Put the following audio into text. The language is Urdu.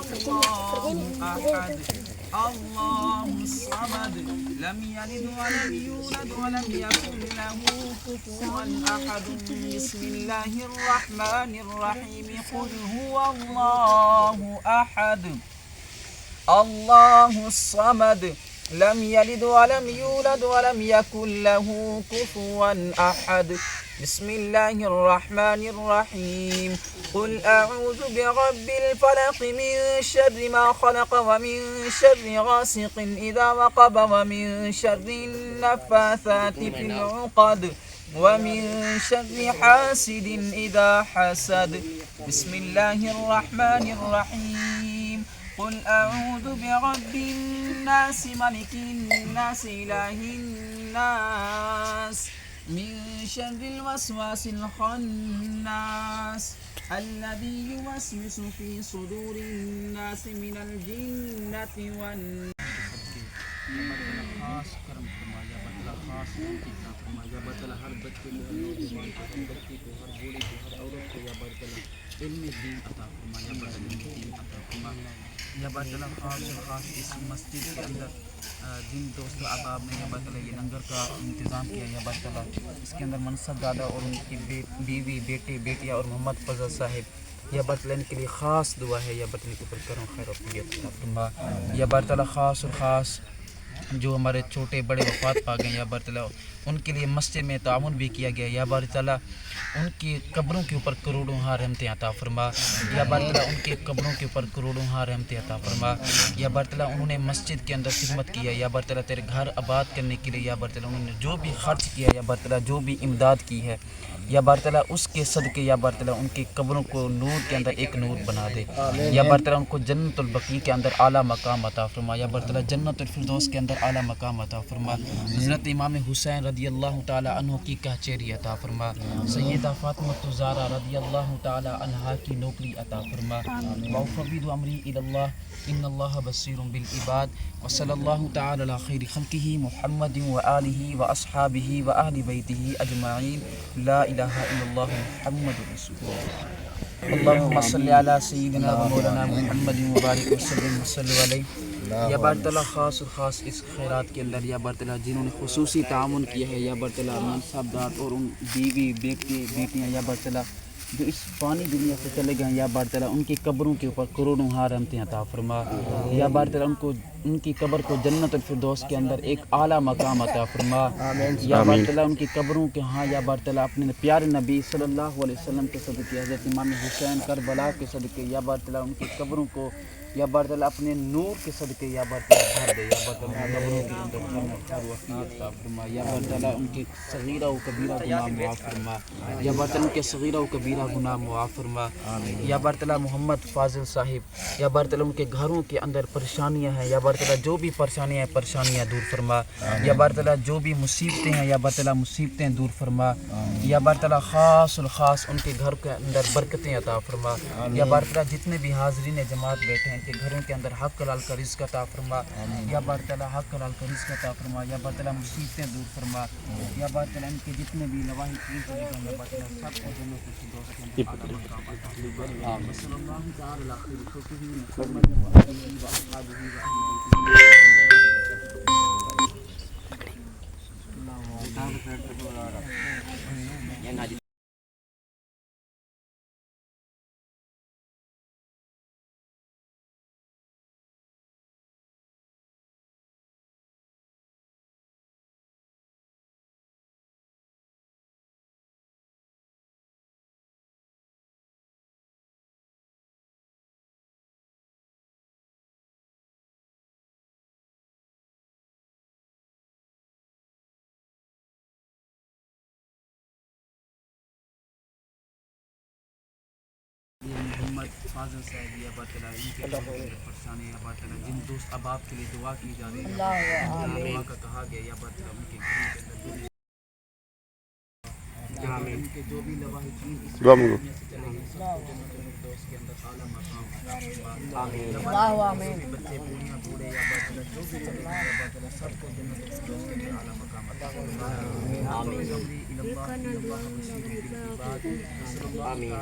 الله أحد الله الصمد لم يلد ولم يولد ولم يكن له كفوا أحد بسم الله الرحمن الرحيم قل هو الله أحد الله الصمد لم يلد ولم يولد ولم يكن له كفوا أحد بسم الله الرحمن الرحيم قل أعوذ برب الفلق من شر ما خلق ومن شر غاسق إذا وقب ومن شر النفاثات في العقد ومن شر حاسد إذا حسد بسم الله الرحمن الرحيم قل أعوذ برب الناس ملك الناس إله الناس من شر الوسواس الخناس الذي يوسوس في صدور الناس من الجنة والناس خاص کرم فرما یا بدلہ خاص انتظام فرما یا بدلہ ہر بچے کو ہر نوجوان کو ہر بچی کو ہر بوڑھی کو ہر عورت کو یا بدلہ علم دین عطا فرما یا بدلہ دین عطا فرما یا بدلہ خاص و خاص اس مسجد کے اندر جن دوست احباب نے یا بدلہ یہ لنگر کا انتظام کیا یا بدلہ اس کے اندر منصب دادا اور ان کی بیوی بیٹے بیٹیاں اور محمد فضل صاحب یا برطلہ ان کے لیے خاص دعا ہے یا برطلہ کے اوپر کرم خیر و عافیت عطا فرما یا برطلہ خاص و خاص جو ہمارے چھوٹے بڑے وفات پا گئے یا برطلہ ان کے لیے مسجد میں تعاون بھی کیا گیا یا برطلہ ان کی قبروں کے اوپر کروڑوں ہاں رحمتیں عطا فرما یا برطلہ ان کے قبروں کے اوپر کروڑوں ہاں رحمتیں عطا فرما یا برطلہ انہوں نے مسجد کے اندر خدمت کیا یا برطلہ تیرے گھر آباد کرنے کے لیے یا برطلہ انہوں نے جو بھی خرچ کیا یا برطلہ جو بھی امداد کی ہے یا برطلہ اس کے صدقے یا برطلہ ان کی قبروں کو نور کے اندر ایک نور بنا دے یا برطلہ ان کو جنت البقیع کے اندر اعلیٰ مقام عطا فرما یا برطلہ جنت الفردوس کے اندر اعلیٰ مقام عطا فرما حضرت امام حسین رضی اللہ تعالی عنہ کی کہچیری عطا فرما سیدہ فاطمہ الزہرا رضی اللہ تعالی عنہا کی نوکری عطا فرما وافوض امری الی اللہ ان اللہ بصیر بالعباد وصلی اللہ تعالی علی خیر خلقہ محمد وآلہ واصحابہ واہل بیتہ اجمعین لا الہ الا اللہ محمد رسول اللہ اللہم صلی علی سیدنا و مولانا محمد مبارک وسلم وصلی علیہ یا برطلہ خاص و خاص اس خیرات کے اندر یا برطلہ جنہوں نے خصوصی تعاون کیا ہے یا برطلہ منصبدار اور ان بیوی بیٹے بیٹیاں یا برطلہ جو اس فانی دنیا سے چلے گئے یا برطلہ ان کی قبروں کے اوپر کروڑوں ہاں رحمتیں عطا فرما یا برطلہ ان کی قبر کو جنت الفردوس کے اندر ایک اعلیٰ مقام عطا فرما یا برطلہ ان کی قبروں کے ہاں یا برطلہ اپنے پیارے نبی صلی اللہ علیہ وسلم کے صدقے حضرت امام حسین کربلا کے صدقے یا برطلہ ان کی قبروں کو یا برطلہ اپنے نور کے صدقے یا برطلہ بھر دے یا برطلہ قبروں کے اندر خیر و عافیت عطا فرما یا برطلہ ان کے صغیرہ و کبیرہ گناہ معاف فرما یا برطلہ ان کے صغیرہ و کبیرہ گناہ معاف فرما یا برطلہ محمد فاضل صاحب یا برطلہ ان کے گھروں کے اندر پریشانیاں ہیں یا برطلہ جو بھی پریشانیاں ہیں پریشانیاں دور فرما یا برطلہ جو بھی مصیبتیں ہیں یا برطلہ مصیبتیں دور فرما یا برطلہ خاص الخاص ان کے گھر کے اندر برکتیں عطا فرما یا برطلہ جتنے بھی حاضرین جماعت بیٹھے ہیں کہ گھروں کے اندر حق حلال کا رزق عطا فرما یا برطلہ حق حلال کا رزق عطا فرما یا برطلہ مصیبتیں دور فرما یا برطلہ ان کے جتنے بھی لواحق چیز یا برطلہ سب کو جنت الفردوس کے اندر اعلیٰ مقام عطا فرما صلی اللہ تعالی علی خیر خلقہ محمد وآلہ واصحابہ واہل بیتہ محمد فاضل صاحب یا برطلہ ان کے پریشانی یا برطلہ جن دوست احباب کے لیے دعا کی جا رہی ہے دعا کا کہا گیا یا برطلہ ان کے گھروں کے اندر ان کے جو بھی لواحقین اس دنیا سے چلے گئے سب کو جنت الفردوس کے اندر اعلیٰ مقام آمین بچے بوڑھیاں بوڑھے یا برطلہ جو بھی چلے گئے یا برطلہ سب کو جنت الفردوس کے اندر اعلیٰ مقام عطا فرما آمین آمین